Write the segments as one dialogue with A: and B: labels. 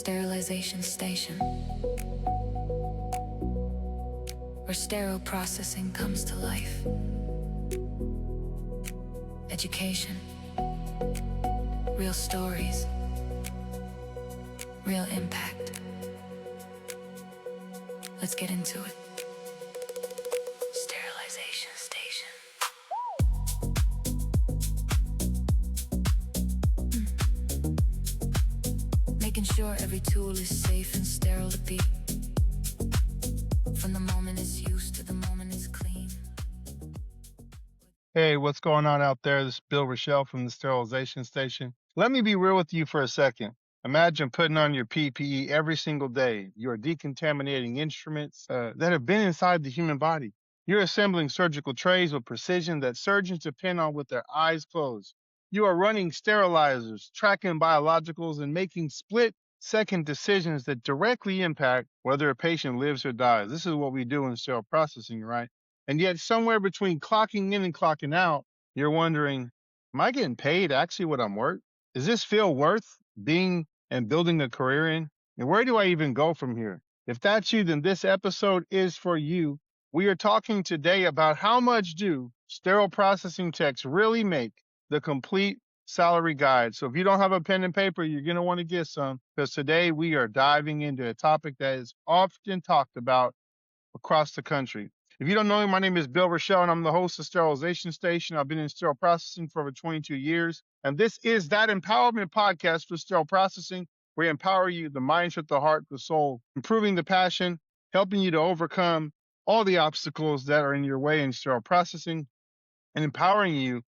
A: Sterilization Station, where sterile processing comes to life. Education, real stories, real impact. Let's get into it. Sterilization Station. Making sure every tool is safe and sterile to be. From the moment it's used to the moment it's clean.
B: Hey, what's going on out there? This is Bill Rochelle from the Sterilization Station. Let me be real with you for a second. Imagine putting on your PPE every single day. You're decontaminating instruments that have been inside the human body. You're assembling surgical trays with precision that surgeons depend on with their eyes closed. You are running sterilizers, tracking biologicals, and making split-second decisions that directly impact whether a patient lives or dies. This is what we do in sterile processing, right? And yet, somewhere between clocking in and clocking out, you're wondering, am I getting paid actually what I'm worth? Does this feel worth being and building a career in? And where do I even go from here? If that's you, then this episode is for you. We are talking today about how much do sterile processing techs really make, the complete salary guide. So if you don't have a pen and paper, you're going to want to get some, because today we are diving into a topic that is often talked about across the country. If you don't know me, my name is Bill Rochelle, and I'm the host of Sterilization Station. I've been in sterile processing for over 22 years, and this is that empowerment podcast for sterile processing. We empower you, the mindset, the heart, the soul, improving the passion, helping you to overcome all the obstacles that are in your way in sterile processing, and empowering you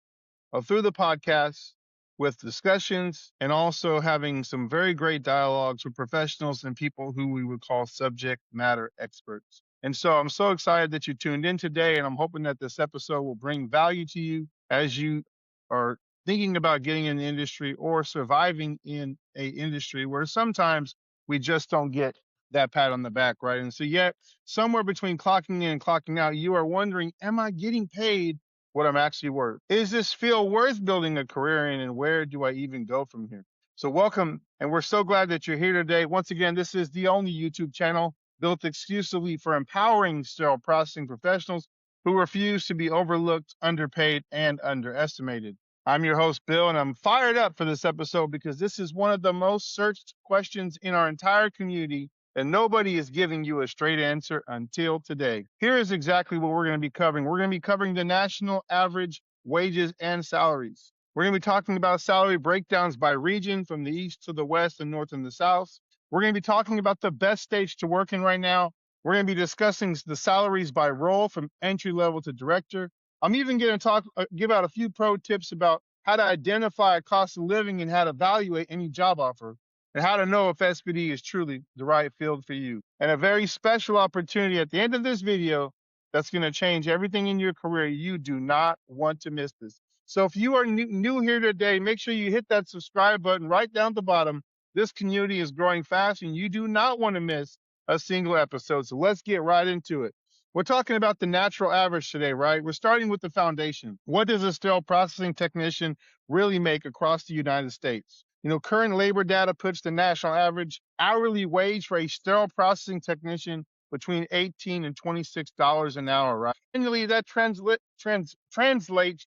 B: through the podcast with discussions and also having some very great dialogues with professionals and people who we would call subject matter experts. And so I'm so excited that you tuned in today, and I'm hoping that this episode will bring value to you as you are thinking about getting in the industry or surviving in a industry where sometimes we just don't get that pat on the back, right? And so yet, somewhere between clocking in and clocking out, you are wondering, am I getting paid what I'm actually worth? Is this field worth building a career in, and where do I even go from here? So welcome, and we're so glad that you're here today. Once again, this is the only YouTube channel built exclusively for empowering sterile processing professionals who refuse to be overlooked, underpaid, and underestimated. I'm your host, Bill, and I'm fired up for this episode because this is one of the most searched questions in our entire community, and nobody is giving you a straight answer until today. Here is exactly what we're going to be covering. We're going to be covering the national average wages and salaries. We're going to be talking about salary breakdowns by region from the east to the west and north and the south. We're going to be talking about the best states to work in right now. We're going to be discussing the salaries by role from entry level to director. I'm even going to give out a few pro tips about how to identify a cost of living and how to evaluate any job offer, and how to know if SPD is truly the right field for you. And a very special opportunity at the end of this video that's going to change everything in your career. You do not want to miss this. So if you are new here today, make sure you hit that subscribe button right down at the bottom. This community is growing fast, and you do not want to miss a single episode. So let's get right into it. We're talking about the natural average today, right? We're starting with the foundation. What does a sterile processing technician really make across the United States? You know, current labor data puts the national average hourly wage for a sterile processing technician between $18 and $26 an hour, right? Annually, that translates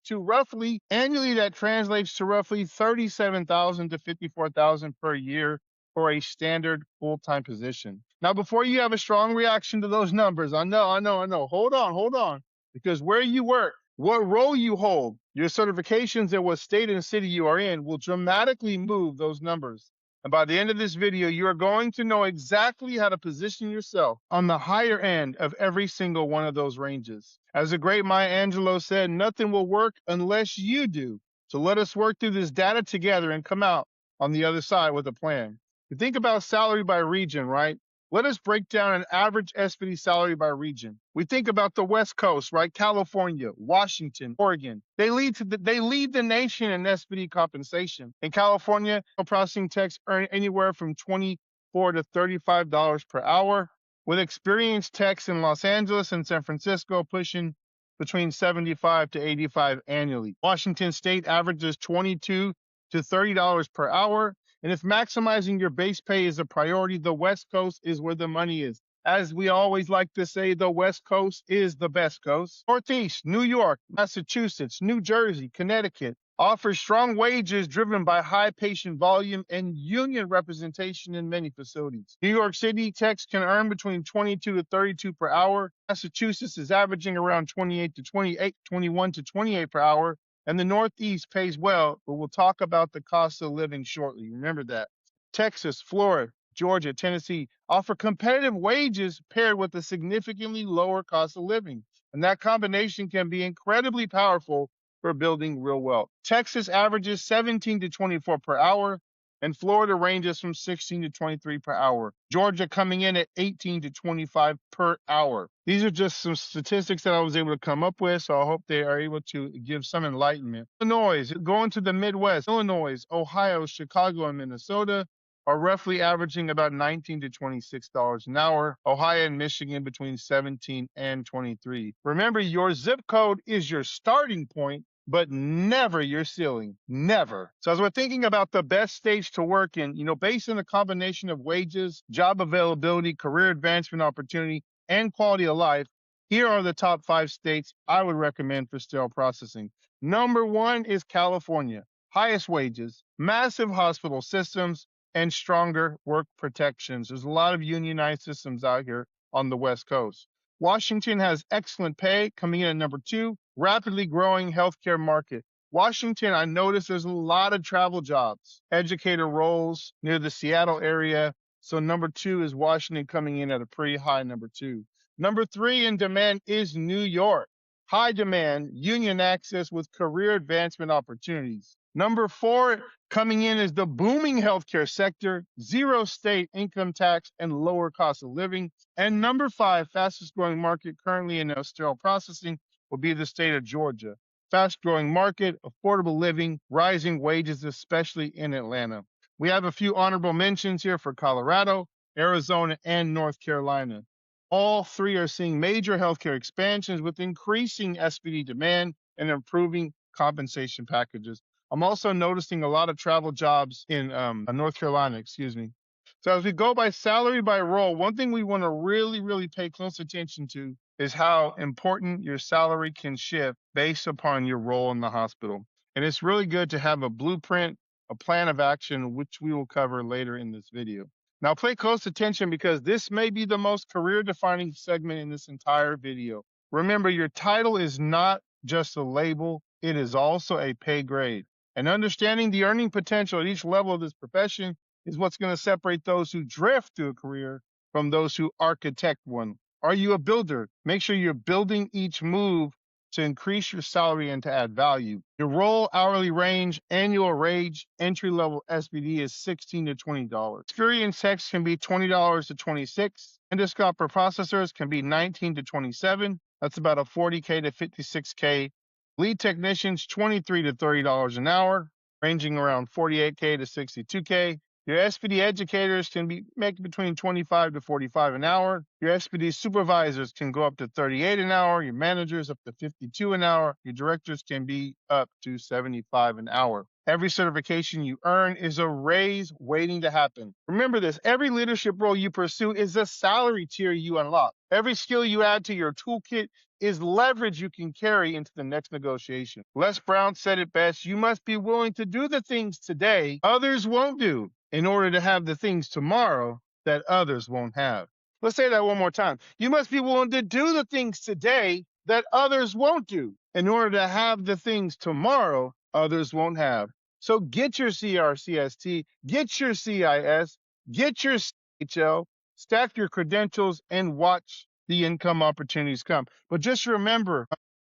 B: to roughly $37,000 to $54,000 per year for a standard full-time position. Now, before you have a strong reaction to those numbers, I know. Hold on. Because where you work, what role you hold, your certifications, and what state and city you are in will dramatically move those numbers. And by the end of this video, you are going to know exactly how to position yourself on the higher end of every single one of those ranges. As the great Maya Angelou said, nothing will work unless you do. So let us work through this data together and come out on the other side with a plan. You think about salary by region, right? Let us break down an average SPD salary by region. We think about the West Coast, right? California, Washington, Oregon. They lead the nation in SPD compensation. In California, processing techs earn anywhere from $24 to $35 per hour, with experienced techs in Los Angeles and San Francisco pushing between $75 to $85 annually. Washington State averages $22 to $30 per hour, And if maximizing your base pay is a priority, the West Coast is where the money is. As we always like to say, the West Coast is the best coast. Northeast, New York, Massachusetts, New Jersey, Connecticut offers strong wages driven by high patient volume and union representation in many facilities. New York City techs can earn between 22 to 32 per hour. Massachusetts is averaging around 28 to 28, 21 to 28 per hour. And the Northeast pays well, but we'll talk about the cost of living shortly. Remember that. Texas, Florida, Georgia, Tennessee offer competitive wages paired with a significantly lower cost of living. And that combination can be incredibly powerful for building real wealth. Texas averages 17 to 24 per hour, and Florida ranges from 16 to 23 per hour. Georgia coming in at 18 to 25 per hour. These are just some statistics that I was able to come up with, so I hope they are able to give some enlightenment. Illinois, going to the Midwest, Illinois, Ohio, Chicago, and Minnesota are roughly averaging about $19 to $26 an hour. Ohio and Michigan between 17 and 23. Remember, your zip code is your starting point, but never your ceiling. Never. So as we're thinking about the best states to work in, based on a combination of wages, job availability, career advancement opportunity, and quality of life, here are the top 5 states I would recommend for sterile processing. Number 1 is California. Highest wages, massive hospital systems, and stronger work protections. There's a lot of unionized systems out here on the West Coast. Washington has excellent pay, coming in at number 2, rapidly growing healthcare market. Washington, I noticed there's a lot of travel jobs, educator roles near the Seattle area. So number 2 is Washington, coming in at a pretty high number 2. Number 3 in demand is New York. High demand, union access with career advancement opportunities. Number 4 coming in is the booming healthcare sector, 0 state income tax, and lower cost of living. And number 5, fastest growing market currently in sterile processing will be the state of Georgia. Fast growing market, affordable living, rising wages, especially in Atlanta. We have a few honorable mentions here for Colorado, Arizona, and North Carolina. All 3 are seeing major healthcare expansions with increasing SPD demand and improving compensation packages. I'm also noticing a lot of travel jobs in North Carolina, So as we go by salary by role, one thing we want to really, really pay close attention to is how important your salary can shift based upon your role in the hospital. And it's really good to have a blueprint, a plan of action, which we will cover later in this video. Now pay close attention because this may be the most career-defining segment in this entire video. Remember, your title is not just a label, it is also a pay grade. And understanding the earning potential at each level of this profession is what's going to separate those who drift through a career from those who architect one. Are you a builder? Make sure you're building each move to increase your salary and to add value. Your role, hourly range, annual wage, entry-level SPD is $16 to $20. Experienced techs can be $20 to $26. Endoscope processors can be $19 to $27. That's about a $40K to $56K. Lead technicians, $23 to $30 an hour, ranging around $48K to $62K. Your SPD educators can make between $25 to $45 an hour. Your SPD supervisors can go up to $38 an hour. Your managers up to $52 an hour. Your directors can be up to $75 an hour. Every certification you earn is a raise waiting to happen. Remember this, every leadership role you pursue is a salary tier you unlock. Every skill you add to your toolkit is leverage you can carry into the next negotiation. Les Brown said it best, you must be willing to do the things today others won't do in order to have the things tomorrow that others won't have. Let's say that one more time. You must be willing to do the things today that others won't do in order to have the things tomorrow others won't have. So get your CRCST, get your CIS, get your CHL, stack your credentials, and watch the income opportunities come. But just remember,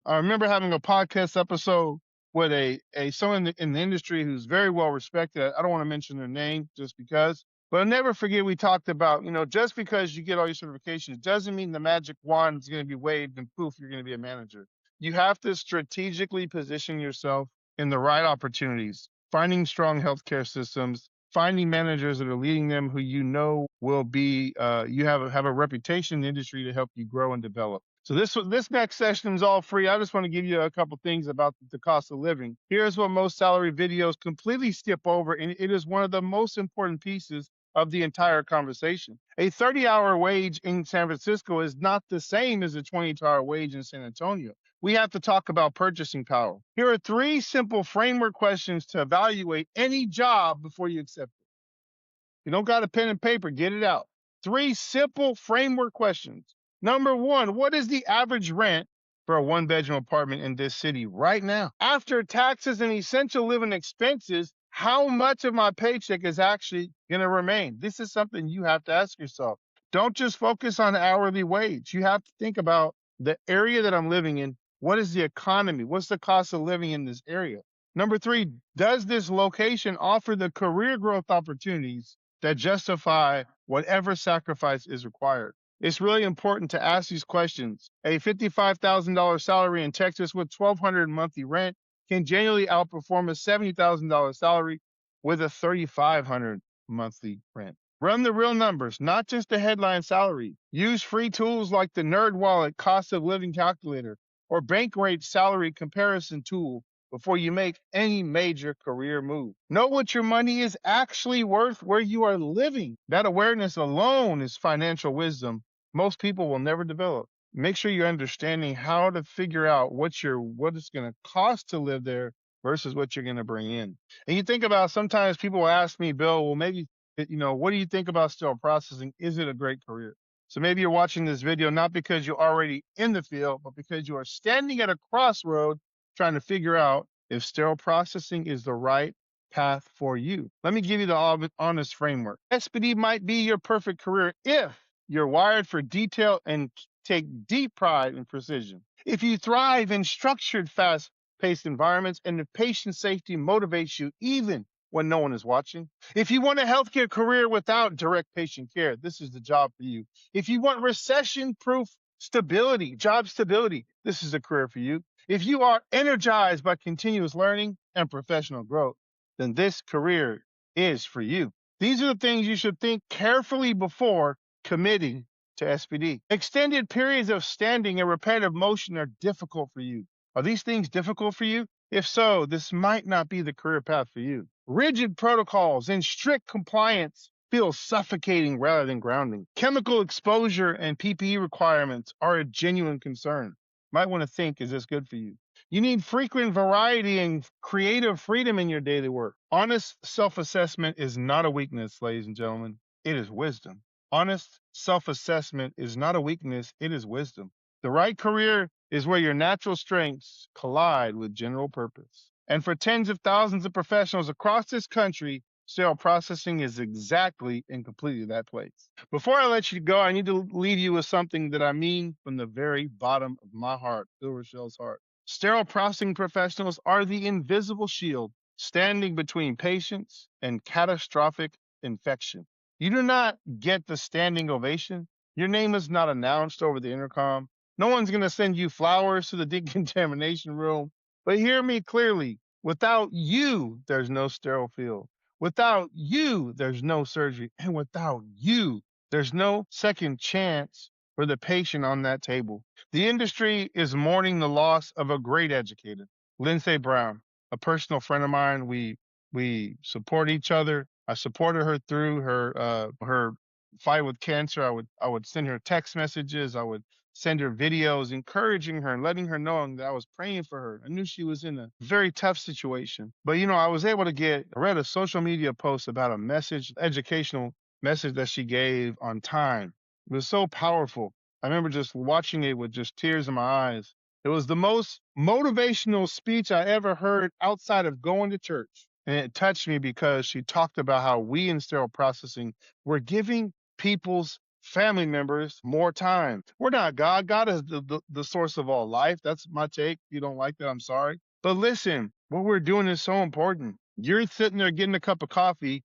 B: I remember having a podcast episode with someone in the industry who's very well respected. I don't want to mention their name just because, but I'll never forget we talked about, just because you get all your certifications doesn't mean the magic wand is going to be waved and poof, you're going to be a manager. You have to strategically position yourself in the right opportunities, finding strong healthcare systems, finding managers that are leading them who will be, you have a reputation in the industry to help you grow and develop. So this next session is all free. I just want to give you a couple things about the cost of living. Here's what most salary videos completely skip over, and it is one of the most important pieces of the entire conversation. A 30-hour wage in San Francisco is not the same as a 22-hour wage in San Antonio. We have to talk about purchasing power. Here are three simple framework questions to evaluate any job before you accept it. You don't got a pen and paper, get it out. Three simple framework questions. Number one, what is the average rent for a one-bedroom apartment in this city right now? After taxes and essential living expenses, how much of my paycheck is actually going to remain? This is something you have to ask yourself. Don't just focus on hourly wage. You have to think about the area that I'm living in. What is the economy? What's the cost of living in this area? Number three, does this location offer the career growth opportunities that justify whatever sacrifice is required? It's really important to ask these questions. A $55,000 salary in Texas with $1,200 monthly rent can genuinely outperform a $70,000 salary with a $3,500 monthly rent. Run the real numbers, not just the headline salary. Use free tools like the NerdWallet cost of living calculator or Bankrate salary comparison tool before you make any major career move. Know what your money is actually worth where you are living. That awareness alone is financial wisdom most people will never develop. Make sure you're understanding how to figure out what it's going to cost to live there versus what you're going to bring in. And you think about, sometimes people will ask me, Bill, well, maybe, what do you think about sterile processing? Is it a great career? So maybe you're watching this video not because you're already in the field, but because you are standing at a crossroad trying to figure out if sterile processing is the right path for you. Let me give you the honest framework. SPD might be your perfect career if you're wired for detail and take deep pride in precision. If you thrive in structured, fast-paced environments and if patient safety motivates you even when no one is watching. If you want a healthcare career without direct patient care, this is the job for you. If you want recession-proof stability, job stability, this is a career for you. If you are energized by continuous learning and professional growth, then this career is for you. These are the things you should think carefully before committing to SPD. Extended periods of standing and repetitive motion are difficult for you. Are these things difficult for you? If so, this might not be the career path for you. Rigid protocols and strict compliance feel suffocating rather than grounding. Chemical exposure and PPE requirements are a genuine concern. Might want to think, is this good for you? You need frequent variety and creative freedom in your daily work. Honest self-assessment is not a weakness, ladies and gentlemen. It is wisdom. Honest self-assessment is not a weakness, it is wisdom. The right career is where your natural strengths collide with general purpose. And for tens of thousands of professionals across this country, sterile processing is exactly and completely that place. Before I let you go, I need to leave you with something that I mean from the very bottom of my heart, Bill Rochelle's heart. Sterile processing professionals are the invisible shield standing between patients and catastrophic infection. You do not get the standing ovation. Your name is not announced over the intercom. No one's going to send you flowers to the decontamination room. But hear me clearly. Without you, there's no sterile field. Without you, there's no surgery. And without you, there's no second chance for the patient on that table. The industry is mourning the loss of a great educator, Lindsay Brown, a personal friend of mine. We support each other. I supported her through her fight with cancer. I would send her text messages. I would send her videos encouraging her and letting her know that I was praying for her. I knew she was in a very tough situation. But I was able to read a social media post about a message, educational message that she gave on time. It was so powerful. I remember just watching it with just tears in my eyes. It was the most motivational speech I ever heard outside of going to church. And it touched me because she talked about how we in sterile processing were giving people's family members more time. We're not God. God is the source of all life. That's my take. If you don't like that, I'm sorry. But listen, what we're doing is so important. You're sitting there getting a cup of coffee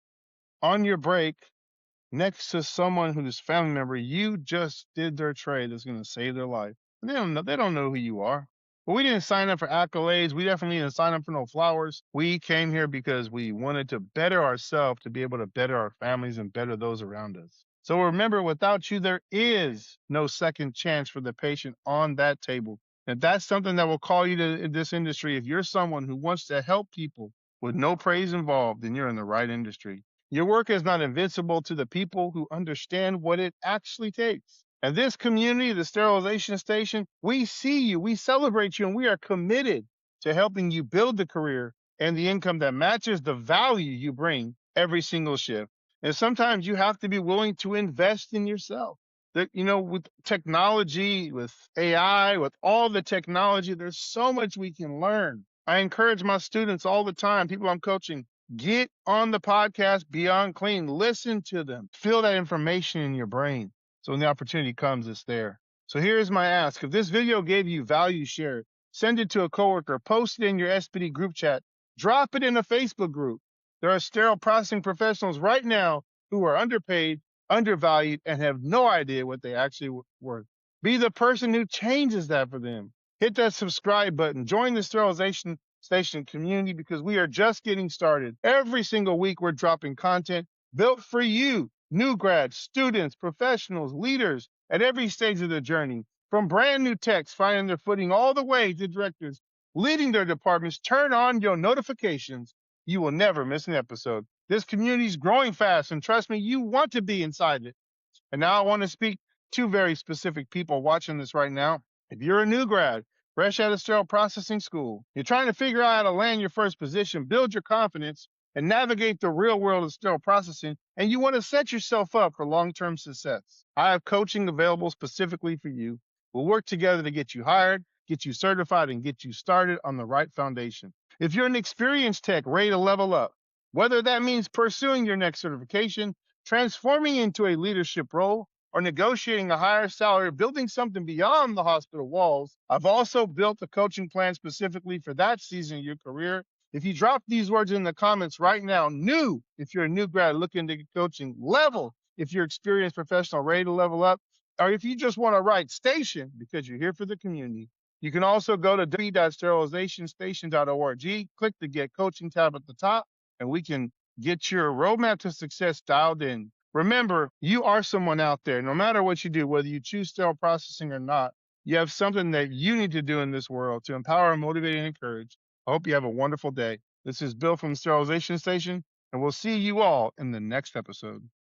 B: on your break next to someone whose family member you just did their trade that's going to save their life. And they don't know who you are. But we didn't sign up for accolades. We definitely didn't sign up for no flowers. We came here because we wanted to better ourselves to be able to better our families and better those around us. So remember, without you, there is no second chance for the patient on that table. If that's something that will call you to this industry, if you're someone who wants to help people with no praise involved, then you're in the right industry. Your work is not invincible to the people who understand what it actually takes. And this community, the sterilization station, we see you, we celebrate you, and we are committed to helping you build the career and the income that matches the value you bring every single shift. And sometimes you have to be willing to invest in yourself. That, with technology, with AI, with all the technology, there's so much we can learn. I encourage my students all the time, people I'm coaching, get on the podcast Beyond Clean, listen to them, feel that information in your brain. So when the opportunity comes, it's there. So here's my ask. If this video gave you value, share it. Send it to a coworker, post it in your SPD group chat, drop it in a Facebook group. There are sterile processing professionals right now who are underpaid, undervalued, and have no idea what they actually worth. Be the person who changes that for them. Hit that subscribe button. Join the Sterilization Station community because we are just getting started. Every single week, we're dropping content built for you, new grads, students, professionals, leaders at every stage of their journey. From brand new techs finding their footing all the way to directors leading their departments. Turn on your notifications. You will never miss an episode. This community is growing fast, and trust me, you want to be inside it. And now I want to speak to very specific people watching this right now. If you're a new grad, fresh out of sterile processing school, you're trying to figure out how to land your first position, build your confidence, and navigate the real world of sterile processing, and you want to set yourself up for long-term success, I have coaching available specifically for you. We'll work together to get you hired, get you certified, and get you started on the right foundation. If you're an experienced tech ready to level up, whether that means pursuing your next certification, transforming into a leadership role, or negotiating a higher salary, building something beyond the hospital walls, I've also built a coaching plan specifically for that season of your career. If you drop these words in the comments right now, new, if you're a new grad looking to get coaching, level, if you're experienced professional ready to level up, or if you just want to write station because you're here for the community, you can also go to www.sterilizationstation.org, click the Get Coaching tab at the top, and we can get your roadmap to success dialed in. Remember, you are someone out there. No matter what you do, whether you choose sterile processing or not, you have something that you need to do in this world to empower, motivate, and encourage. I hope you have a wonderful day. This is Bill from the Sterilization Station, and we'll see you all in the next episode.